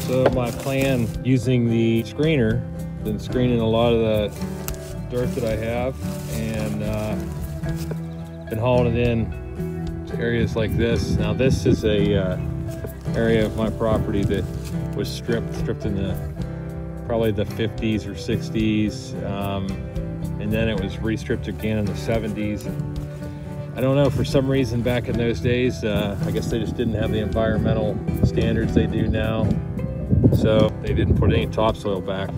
So my plan using the screener, been screening a lot of the dirt that I have, and been hauling it in to areas like this. Now this is a area of my property that was stripped in the probably the 50s or 60s, and then it was restripped again in the 70s. I don't know, for some reason back in those days, I guess they just didn't have the environmental standards they do now, so they didn't put any topsoil back.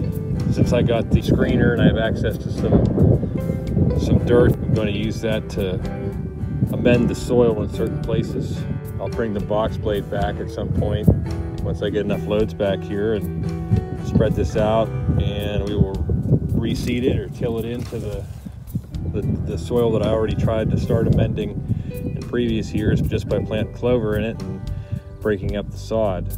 Since I got the screener and I have access to some dirt, I'm going to use that to amend the soil in certain places. I'll bring the box blade back at some point once I get enough loads back here and spread this out, and we will reseed it or till it into the soil that I already tried to start amending in previous years just by planting clover in it and breaking up the sod.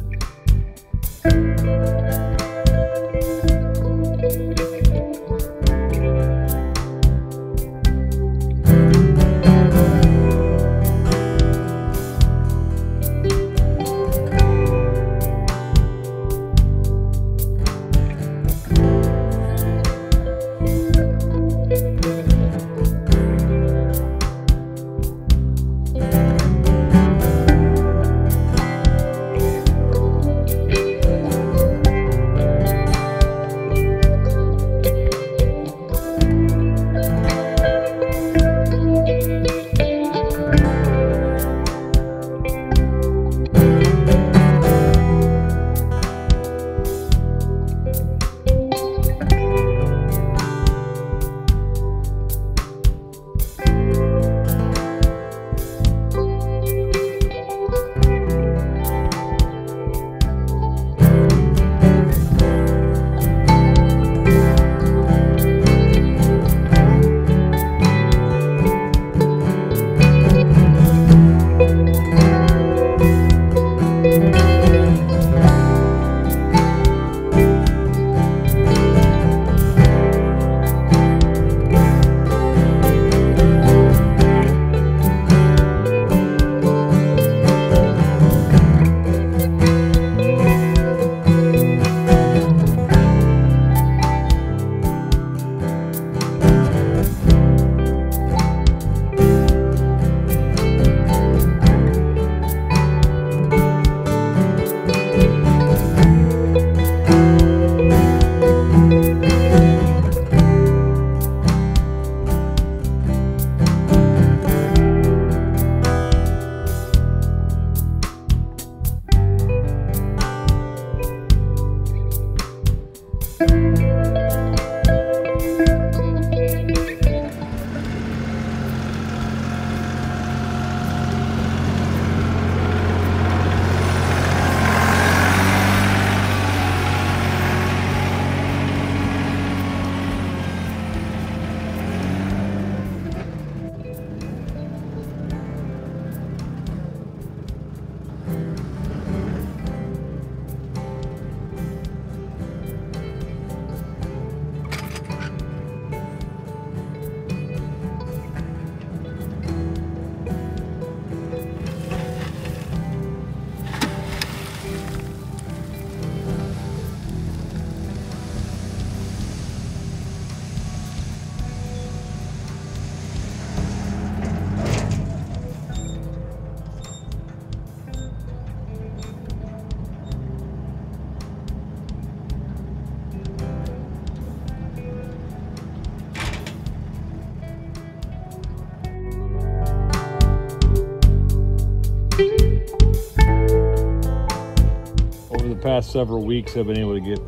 Past several weeks I've been able to get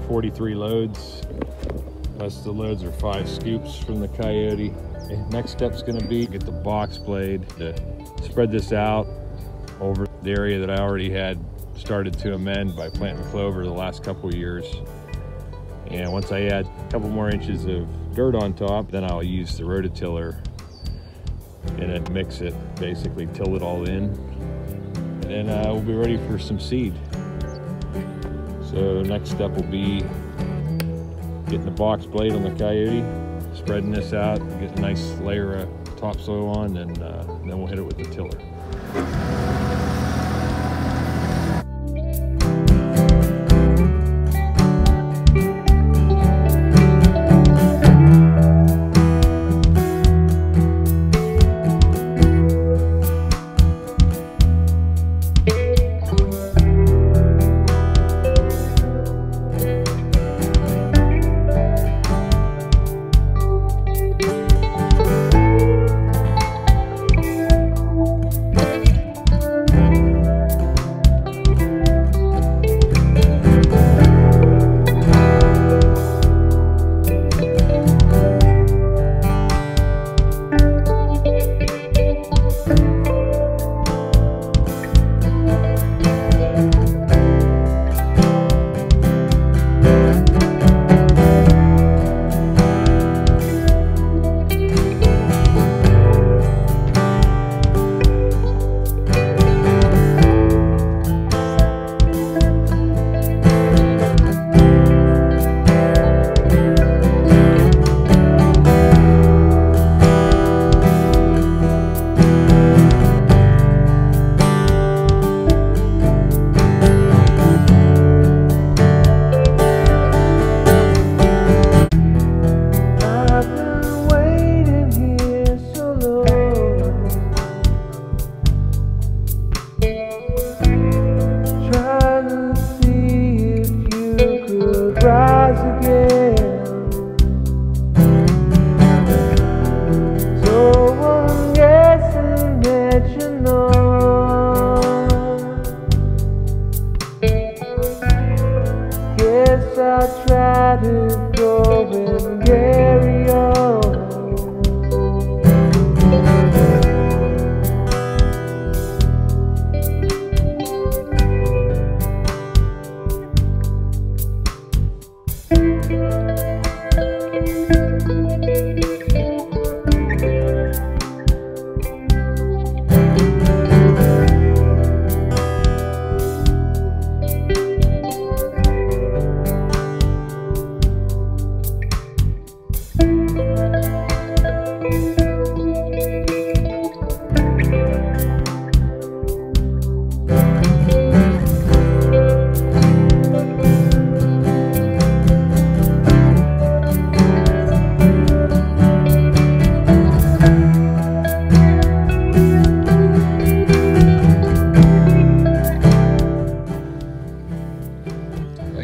43 loads. Most of the loads are 5 scoops from the Coyote. Next step's going to be get the box blade to spread this out over the area that I already had started to amend by planting clover the last couple of years. And once I add a couple more inches of dirt on top, then I'll use the rototiller and then mix it, basically till it all in, and then we'll be ready for some seed. So next step will be getting the box blade on the Coyote, spreading this out, get a nice layer of topsoil on, and then we'll hit it with the tiller. I'll try to go and carry on.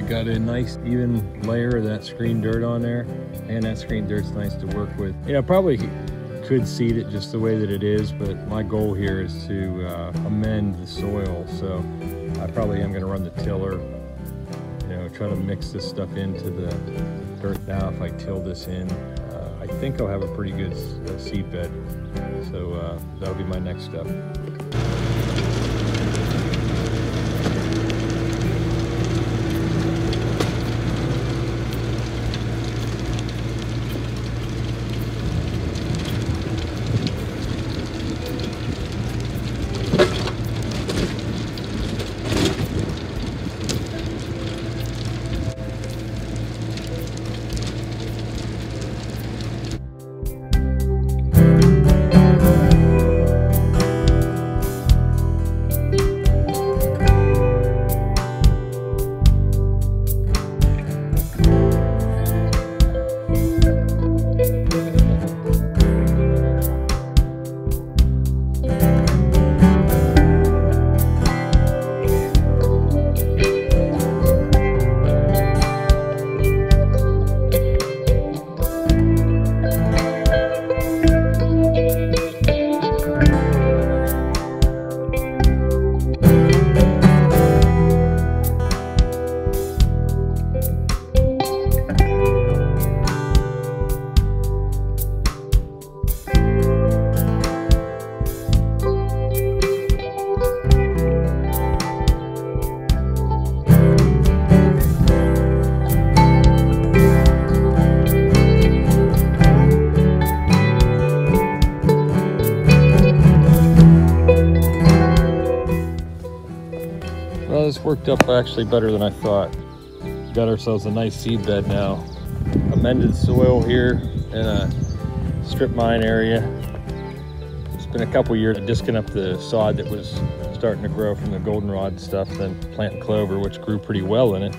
Got a nice even layer of that screen dirt on there, and that screen dirt's nice to work with. Yeah, probably could seed it just the way that it is, but my goal here is to amend the soil. So I probably am going to run the tiller, try to mix this stuff into the dirt. Now if I till this in, I think I'll have a pretty good seed bed. So that'll be my next step. Well, this worked up actually better than I thought. Got ourselves a nice seed bed now. Amended soil here in a strip mine area. It's been a couple years disking up the sod that was starting to grow from the goldenrod stuff, then planting clover, which grew pretty well in it.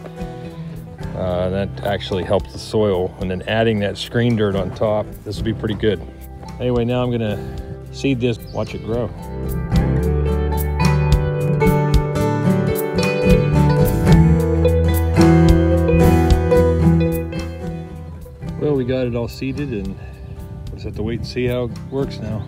That actually helped the soil, and then adding that screen dirt on top, this will be pretty good. Anyway, now I'm gonna seed this, watch it grow. Well, we got it all seeded, and we'll just have to wait and see how it works now.